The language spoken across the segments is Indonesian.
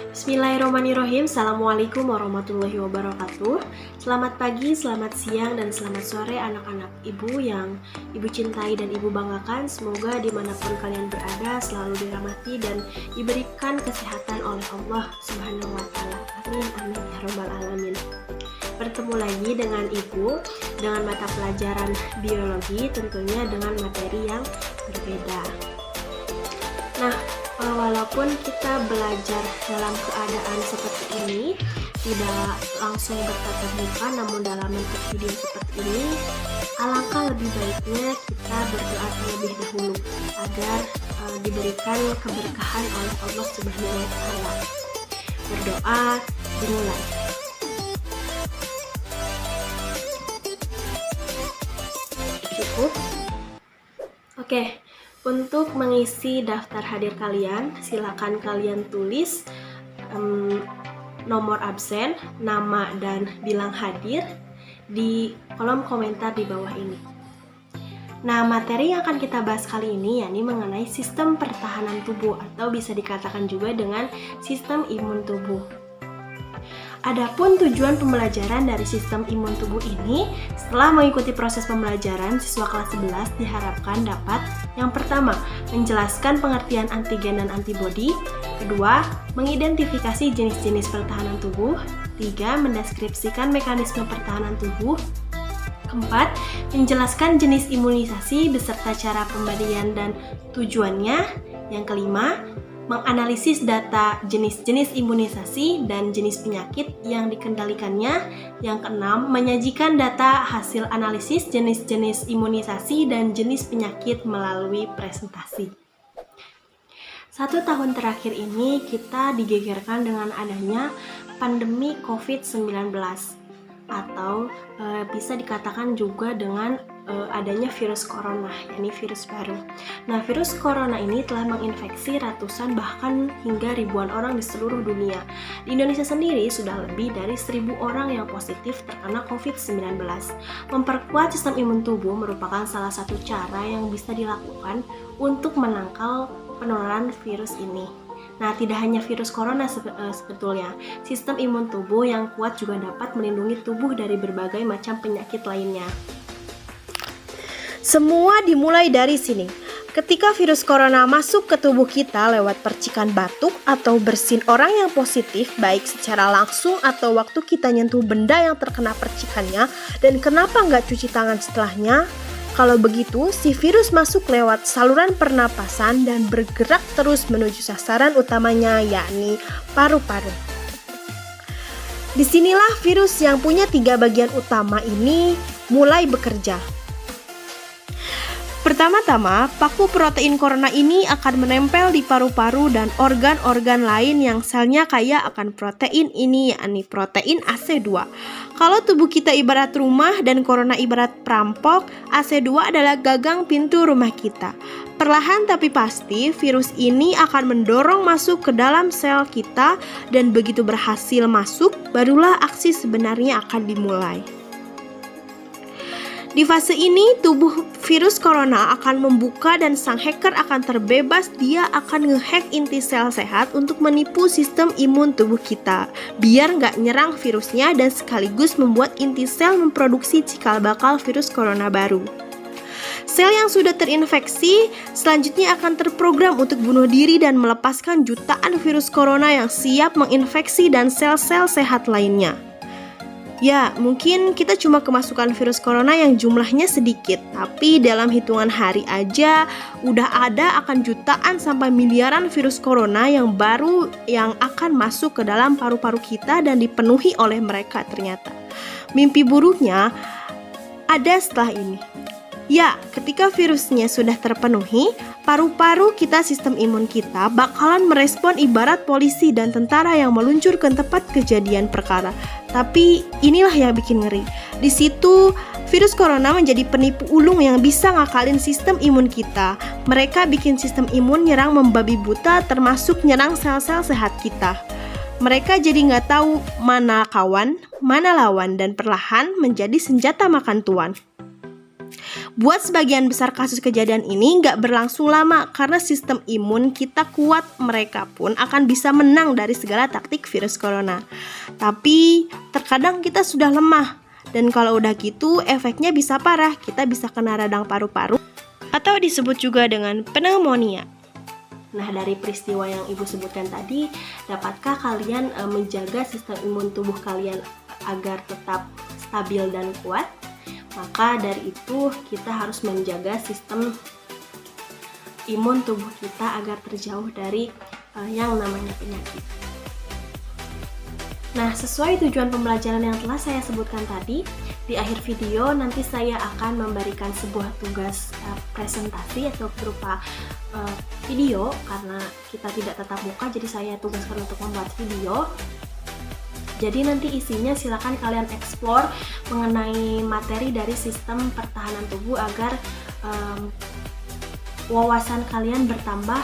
Bismillahirrahmanirrahim. Assalamualaikum warahmatullahi wabarakatuh. Selamat pagi, selamat siang, dan selamat sore anak-anak ibu yang ibu cintai dan ibu banggakan. Semoga dimanapun kalian berada selalu dirahmati dan diberikan kesehatan oleh Allah Subhanahu wa Ta'ala. Amin, amin ya Rabbal alamin. Bertemu lagi dengan ibu dengan mata pelajaran biologi, tentunya dengan materi yang berbeda. Nah, walaupun kita belajar dalam keadaan seperti ini, tidak langsung bertatap muka, namun dalam bentuk video seperti ini, alangkah lebih baiknya kita berdoa terlebih dahulu agar diberikan keberkahan oleh Allah Subhanahu wa Ta'ala. Berdoa dimulai. Cukup? Oke. Untuk mengisi daftar hadir kalian, silakan kalian tulis nomor absen, nama, dan bilang hadir di kolom komentar di bawah ini. Nah, materi yang akan kita bahas kali ini yakni mengenai sistem pertahanan tubuh atau bisa dikatakan juga dengan sistem imun tubuh. Adapun tujuan pembelajaran dari sistem imun tubuh ini, setelah mengikuti proses pembelajaran, siswa kelas 11 diharapkan dapat yang pertama, menjelaskan pengertian antigen dan antibodi, kedua, mengidentifikasi jenis-jenis pertahanan tubuh, tiga, mendeskripsikan mekanisme pertahanan tubuh, keempat, menjelaskan jenis imunisasi beserta cara pemberian dan tujuannya, yang kelima, menganalisis data jenis-jenis imunisasi dan jenis penyakit yang dikendalikannya. Yang keenam, menyajikan data hasil analisis jenis-jenis imunisasi dan jenis penyakit melalui presentasi. 1 tahun terakhir ini kita digegerkan dengan adanya pandemi COVID-19 atau bisa dikatakan juga dengan adanya virus corona, yakni virus baru. Nah, virus corona ini telah menginfeksi ratusan bahkan hingga ribuan orang di seluruh dunia. Di Indonesia sendiri sudah lebih dari 1.000 orang yang positif terkena COVID-19. Memperkuat sistem imun tubuh merupakan salah satu cara yang bisa dilakukan untuk menangkal penularan virus ini. Nah, tidak hanya virus corona sebetulnya, sistem imun tubuh yang kuat juga dapat melindungi tubuh dari berbagai macam penyakit lainnya. Semua dimulai dari sini. Ketika virus corona masuk ke tubuh kita lewat percikan batuk atau bersin orang yang positif, baik secara langsung atau waktu kita nyentuh benda yang terkena percikannya, dan kenapa nggak cuci tangan setelahnya? Kalau begitu, si virus masuk lewat saluran pernapasan dan bergerak terus menuju sasaran utamanya, yakni paru-paru. Disinilah virus yang punya 3 bagian utama ini mulai bekerja. Pertama-tama, paku protein corona ini akan menempel di paru-paru dan organ-organ lain yang selnya kaya akan protein ini, yakni protein AC2. Kalau tubuh kita ibarat rumah dan corona ibarat perampok, AC2 adalah gagang pintu rumah kita. Perlahan tapi pasti, virus ini akan mendorong masuk ke dalam sel kita dan begitu berhasil masuk, barulah aksi sebenarnya akan dimulai. Di fase ini, tubuh virus corona akan membuka dan sang hacker akan terbebas. Dia akan ngehack inti sel sehat untuk menipu sistem imun tubuh kita, biar nggak nyerang virusnya dan sekaligus membuat inti sel memproduksi cikal bakal virus corona baru. Sel yang sudah terinfeksi selanjutnya akan terprogram untuk bunuh diri dan melepaskan jutaan virus corona yang siap menginfeksi dan sel-sel sehat lainnya. Ya, mungkin kita cuma kemasukan virus corona yang jumlahnya sedikit, tapi dalam hitungan hari aja udah ada akan jutaan sampai miliaran virus corona yang baru yang akan masuk ke dalam paru-paru kita dan dipenuhi oleh mereka ternyata. Mimpi buruknya ada setelah ini. Ya, ketika virusnya sudah terpenuhi, paru-paru kita, sistem imun kita bakalan merespon ibarat polisi dan tentara yang meluncur ke tempat kejadian perkara. Tapi inilah yang bikin ngeri. Di situ virus corona menjadi penipu ulung yang bisa ngakalin sistem imun kita. Mereka bikin sistem imun nyerang membabi buta, termasuk nyerang sel-sel sehat kita. Mereka jadi nggak tahu mana kawan, mana lawan, dan perlahan menjadi senjata makan tuan. Buat sebagian besar kasus kejadian ini nggak berlangsung lama karena sistem imun kita kuat, mereka pun akan bisa menang dari segala taktik virus corona. Tapi terkadang kita sudah lemah dan kalau udah gitu efeknya bisa parah, kita bisa kena radang paru-paru atau disebut juga dengan pneumonia. Nah, dari peristiwa yang Ibu sebutkan tadi, dapatkah kalian menjaga sistem imun tubuh kalian agar tetap stabil dan kuat? Maka dari itu kita harus menjaga sistem imun tubuh kita agar terjauh dari yang namanya penyakit. Nah, sesuai tujuan pembelajaran yang telah saya sebutkan tadi, di akhir video nanti saya akan memberikan sebuah tugas presentasi atau berupa video, karena kita tidak tatap muka jadi saya tugaskan untuk membuat video. Jadi nanti isinya silakan kalian explore mengenai materi dari sistem pertahanan tubuh agar wawasan kalian bertambah.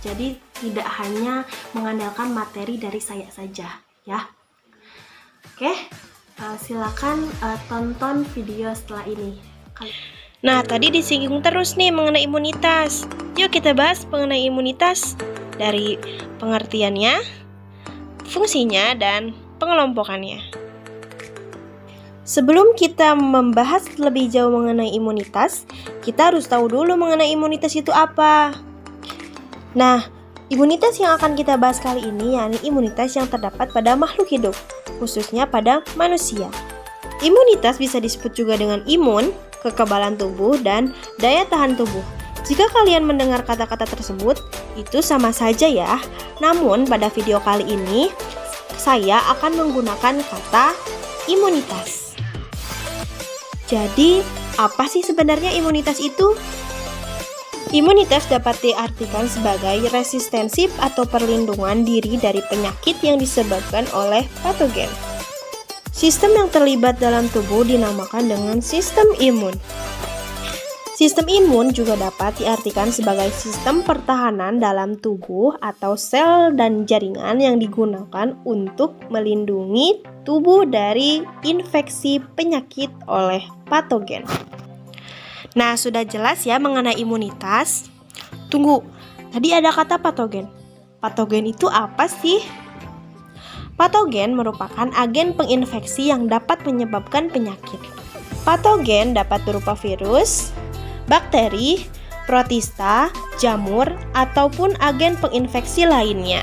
Jadi tidak hanya mengandalkan materi dari saya saja, ya. Oke, silakan tonton video setelah ini. Nah, tadi disinggung terus nih mengenai imunitas. Yuk kita bahas mengenai imunitas dari pengertiannya, fungsinya, dan pengelompokannya. Sebelum kita membahas lebih jauh mengenai imunitas, kita harus tahu dulu mengenai imunitas itu apa. Nah, imunitas yang akan kita bahas kali ini yakni imunitas yang terdapat pada makhluk hidup, khususnya pada manusia. Imunitas bisa disebut juga dengan imun, kekebalan tubuh, dan daya tahan tubuh. Jika kalian mendengar kata-kata tersebut, itu sama saja ya. Namun pada video kali ini, saya akan menggunakan kata imunitas. Jadi, apa sih sebenarnya imunitas itu? Imunitas dapat diartikan sebagai resistensi atau perlindungan diri dari penyakit yang disebabkan oleh patogen. Sistem yang terlibat dalam tubuh dinamakan dengan sistem imun. Sistem imun juga dapat diartikan sebagai sistem pertahanan dalam tubuh atau sel dan jaringan yang digunakan untuk melindungi tubuh dari infeksi penyakit oleh patogen. Nah, sudah jelas ya mengenai imunitas. Tunggu, tadi ada kata patogen. Patogen itu apa sih? Patogen merupakan agen penginfeksi yang dapat menyebabkan penyakit. Patogen dapat berupa virus, bakteri, protista, jamur, ataupun agen penginfeksi lainnya.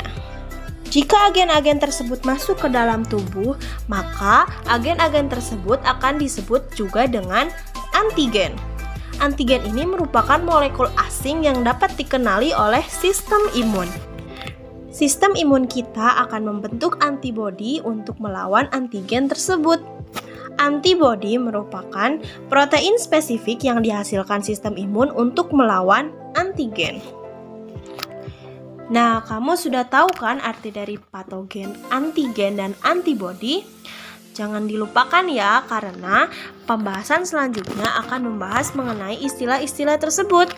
Jika agen-agen tersebut masuk ke dalam tubuh, maka agen-agen tersebut akan disebut juga dengan antigen. Antigen ini merupakan molekul asing yang dapat dikenali oleh sistem imun. Sistem imun kita akan membentuk antibodi untuk melawan antigen tersebut. Antibodi merupakan protein spesifik yang dihasilkan sistem imun untuk melawan antigen. Nah, kamu sudah tahu kan arti dari patogen, antigen, dan antibodi? Jangan dilupakan ya, karena pembahasan selanjutnya akan membahas mengenai istilah-istilah tersebut.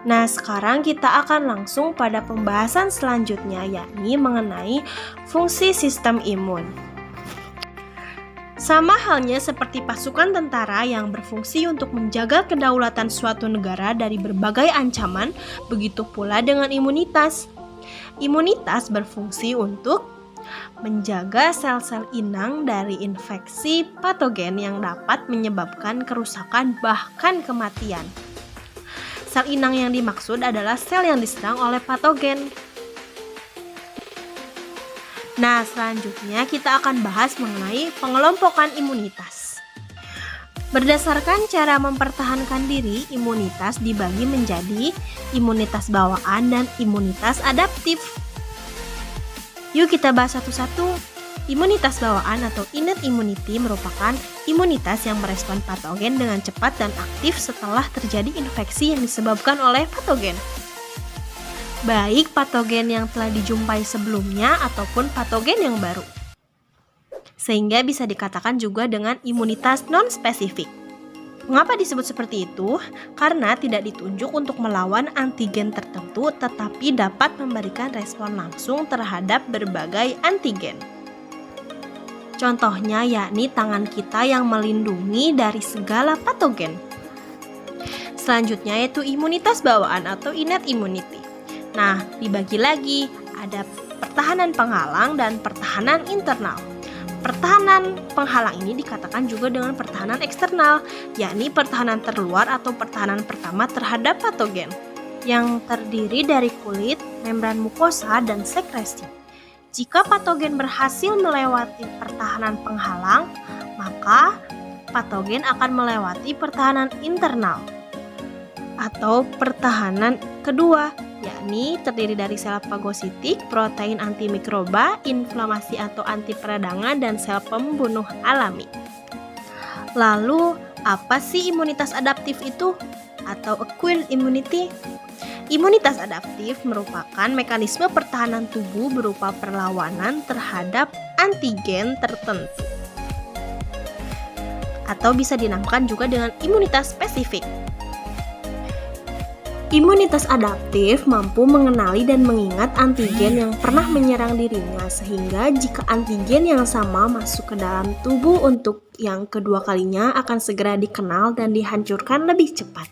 Nah, sekarang kita akan langsung pada pembahasan selanjutnya, yakni mengenai fungsi sistem imun. Sama halnya seperti pasukan tentara yang berfungsi untuk menjaga kedaulatan suatu negara dari berbagai ancaman, begitu pula dengan imunitas. Imunitas berfungsi untuk menjaga sel-sel inang dari infeksi patogen yang dapat menyebabkan kerusakan bahkan kematian. Sel inang yang dimaksud adalah sel yang diserang oleh patogen. Nah, selanjutnya kita akan bahas mengenai pengelompokan imunitas. Berdasarkan cara mempertahankan diri, imunitas dibagi menjadi imunitas bawaan dan imunitas adaptif. Yuk kita bahas satu-satu. Imunitas bawaan atau innate immunity merupakan imunitas yang merespon patogen dengan cepat dan aktif setelah terjadi infeksi yang disebabkan oleh patogen. Baik patogen yang telah dijumpai sebelumnya ataupun patogen yang baru. Sehingga bisa dikatakan juga dengan imunitas non-spesifik. Mengapa disebut seperti itu? Karena tidak ditunjuk untuk melawan antigen tertentu, tetapi dapat memberikan respon langsung terhadap berbagai antigen. Contohnya yakni tangan kita yang melindungi dari segala patogen. Selanjutnya yaitu imunitas bawaan atau innate immunity. Nah, dibagi lagi, ada pertahanan penghalang dan pertahanan internal. Pertahanan penghalang ini dikatakan juga dengan pertahanan eksternal, yakni pertahanan terluar atau pertahanan pertama terhadap patogen, yang terdiri dari kulit, membran mukosa, dan sekresi. Jika patogen berhasil melewati pertahanan penghalang, maka patogen akan melewati pertahanan internal atau pertahanan kedua, yakni terdiri dari sel fagositik, protein antimikroba, inflamasi atau anti peradangan, dan sel pembunuh alami. Lalu, apa sih imunitas adaptif itu? Atau acquired immunity? Imunitas adaptif merupakan mekanisme pertahanan tubuh berupa perlawanan terhadap antigen tertentu, atau bisa dinamakan juga dengan imunitas spesifik. Imunitas adaptif mampu mengenali dan mengingat antigen yang pernah menyerang dirinya, sehingga jika antigen yang sama masuk ke dalam tubuh untuk yang kedua kalinya akan segera dikenal dan dihancurkan lebih cepat.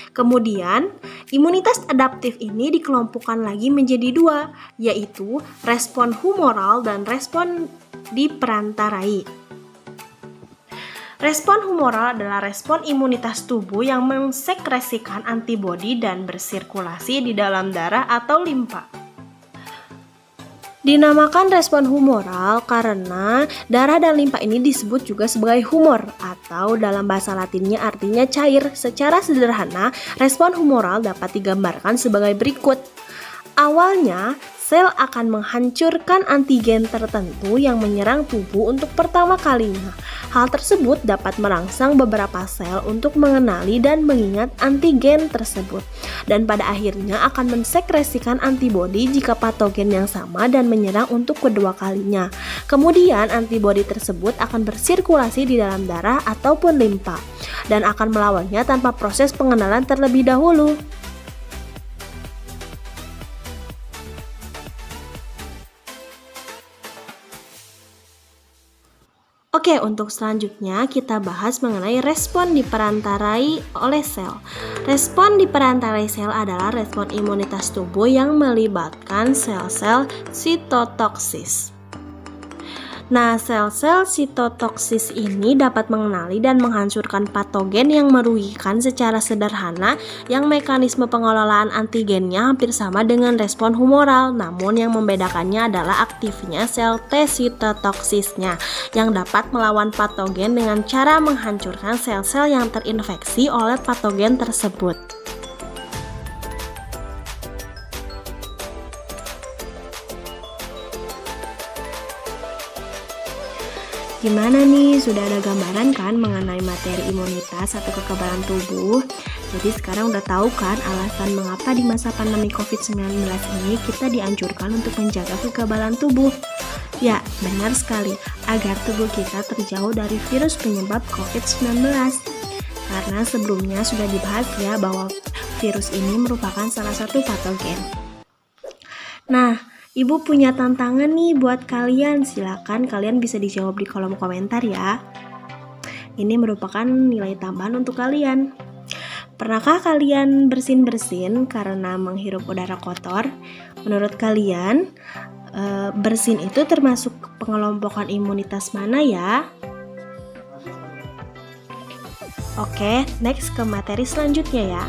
Kemudian, imunitas adaptif ini dikelompokkan lagi menjadi dua, yaitu respon humoral dan respon diperantarai. Respon humoral adalah respon imunitas tubuh yang mensekresikan antibodi dan bersirkulasi di dalam darah atau limpa. Dinamakan respon humoral karena darah dan limpa ini disebut juga sebagai humor, atau dalam bahasa Latinnya artinya cair. Secara sederhana, respon humoral dapat digambarkan sebagai berikut. Awalnya, sel akan menghancurkan antigen tertentu yang menyerang tubuh untuk pertama kalinya. Hal tersebut dapat merangsang beberapa sel untuk mengenali dan mengingat antigen tersebut, dan pada akhirnya akan mensekresikan antibodi jika patogen yang sama dan menyerang untuk kedua kalinya. Kemudian antibodi tersebut akan bersirkulasi di dalam darah ataupun limpa dan akan melawannya tanpa proses pengenalan terlebih dahulu. Oke, untuk selanjutnya kita bahas mengenai respon diperantarai oleh sel. Respon diperantarai sel adalah respon imunitas tubuh yang melibatkan sel-sel sitotoksis. Nah, sel-sel sitotoksis ini dapat mengenali dan menghancurkan patogen yang merugikan secara sederhana, yang mekanisme pengelolaan antigennya hampir sama dengan respon humoral, namun yang membedakannya adalah aktifnya sel T sitotoksisnya yang dapat melawan patogen dengan cara menghancurkan sel-sel yang terinfeksi oleh patogen tersebut. Gimana nih, sudah ada gambaran kan mengenai materi imunitas atau kekebalan tubuh? Jadi sekarang udah tahu kan alasan mengapa di masa pandemi COVID-19 ini kita dianjurkan untuk menjaga kekebalan tubuh? Ya, benar sekali, agar tubuh kita terjauh dari virus penyebab COVID-19. Karena sebelumnya sudah dibahas ya bahwa virus ini merupakan salah satu patogen. Nah, Ibu punya tantangan nih buat kalian, silakan kalian bisa dijawab di kolom komentar ya. Ini merupakan nilai tambahan untuk kalian. Pernahkah kalian bersin-bersin karena menghirup udara kotor? Menurut kalian, bersin itu termasuk pengelompokan imunitas mana ya? Oke, next ke materi selanjutnya ya.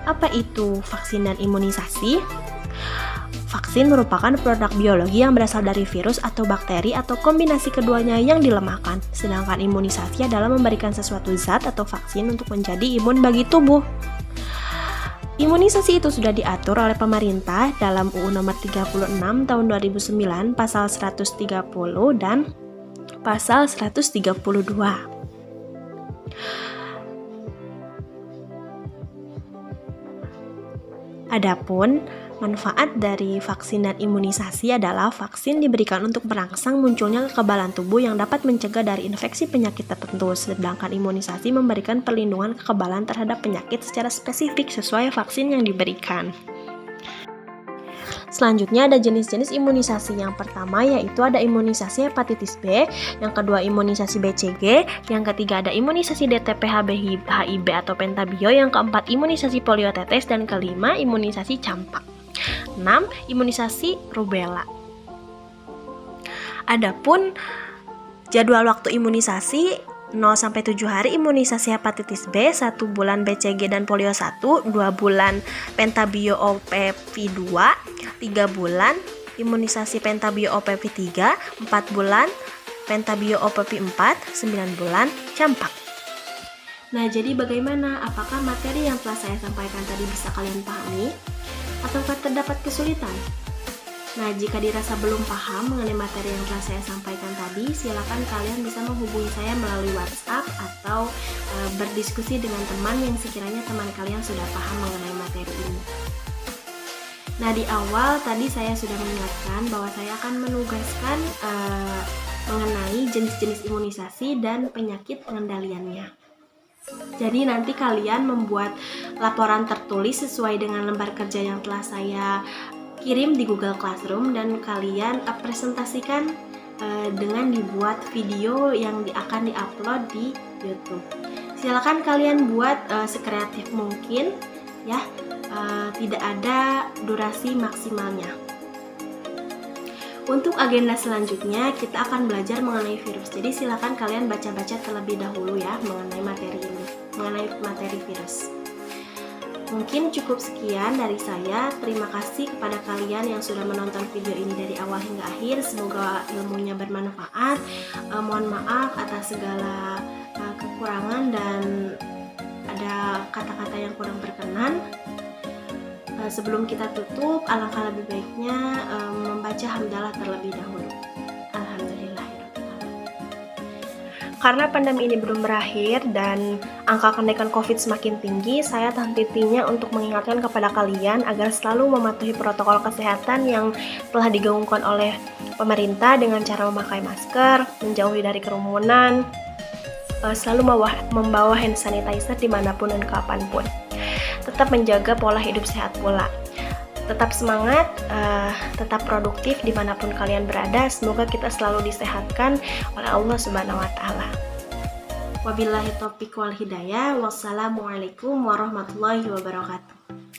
Apa itu vaksin dan imunisasi? Vaksin merupakan produk biologi yang berasal dari virus atau bakteri atau kombinasi keduanya yang dilemahkan. Sedangkan imunisasi adalah memberikan sesuatu zat atau vaksin untuk menjadi imun bagi tubuh. Imunisasi itu sudah diatur oleh pemerintah dalam UU Nomor 36 Tahun 2009 Pasal 130 dan Pasal 132. Adapun manfaat dari vaksin dan imunisasi adalah vaksin diberikan untuk merangsang munculnya kekebalan tubuh yang dapat mencegah dari infeksi penyakit tertentu, sedangkan imunisasi memberikan perlindungan kekebalan terhadap penyakit secara spesifik sesuai vaksin yang diberikan. Selanjutnya ada jenis-jenis imunisasi. Yang pertama yaitu ada imunisasi hepatitis B, yang kedua imunisasi BCG, yang ketiga ada imunisasi DTP HIV atau pentabio, yang keempat imunisasi poliotetes, dan kelima imunisasi campak. 6. Imunisasi rubella. Adapun jadwal waktu imunisasi 0-7 hari imunisasi hepatitis B, 1 bulan BCG dan polio 1, 2 bulan pentabio OPV 2, 3 bulan imunisasi pentabio OPV 3, 4 bulan pentabio OPV 4, 9 bulan campak. Nah, jadi bagaimana? Apakah materi yang telah saya sampaikan tadi bisa kalian pahami? Ataukah terdapat kesulitan? Nah, jika dirasa belum paham mengenai materi yang telah saya sampaikan tadi, silakan kalian bisa menghubungi saya melalui WhatsApp atau berdiskusi dengan teman yang sekiranya teman kalian sudah paham mengenai materi ini. Nah, di awal tadi saya sudah mengingatkan bahwa saya akan menugaskan mengenai jenis-jenis imunisasi dan penyakit pengendaliannya. Jadi nanti kalian membuat laporan tertulis sesuai dengan lembar kerja yang telah saya kirim di Google Classroom, dan kalian presentasikan dengan dibuat video yang akan diupload di YouTube. Silakan kalian buat sekreatif mungkin ya, tidak ada durasi maksimalnya. Untuk agenda selanjutnya kita akan belajar mengenai virus. Jadi silakan kalian baca-baca terlebih dahulu ya mengenai materi ini, mengenai materi virus. Mungkin cukup sekian dari saya. Terima kasih kepada kalian yang sudah menonton video ini dari awal hingga akhir. Semoga ilmunya bermanfaat. Mohon maaf atas segala kekurangan dan ada kata-kata yang kurang berkenan. Sebelum kita tutup, alangkah lebih baiknya membaca hamdalah terlebih dahulu. Karena pandemi ini belum berakhir dan angka kenaikan COVID semakin tinggi, saya tak henti-hentinya untuk mengingatkan kepada kalian agar selalu mematuhi protokol kesehatan yang telah digaungkan oleh pemerintah dengan cara memakai masker, menjauhi dari kerumunan, selalu membawa hand sanitizer dimanapun dan kapanpun. Tetap menjaga pola hidup sehat pula. Tetap semangat, tetap produktif dimanapun kalian berada. Semoga kita selalu disehatkan oleh Allah Subhanahu wa Ta'ala. Wabillahi taufiq wal hidayah. Wassalamualaikum warahmatullahi wabarakatuh.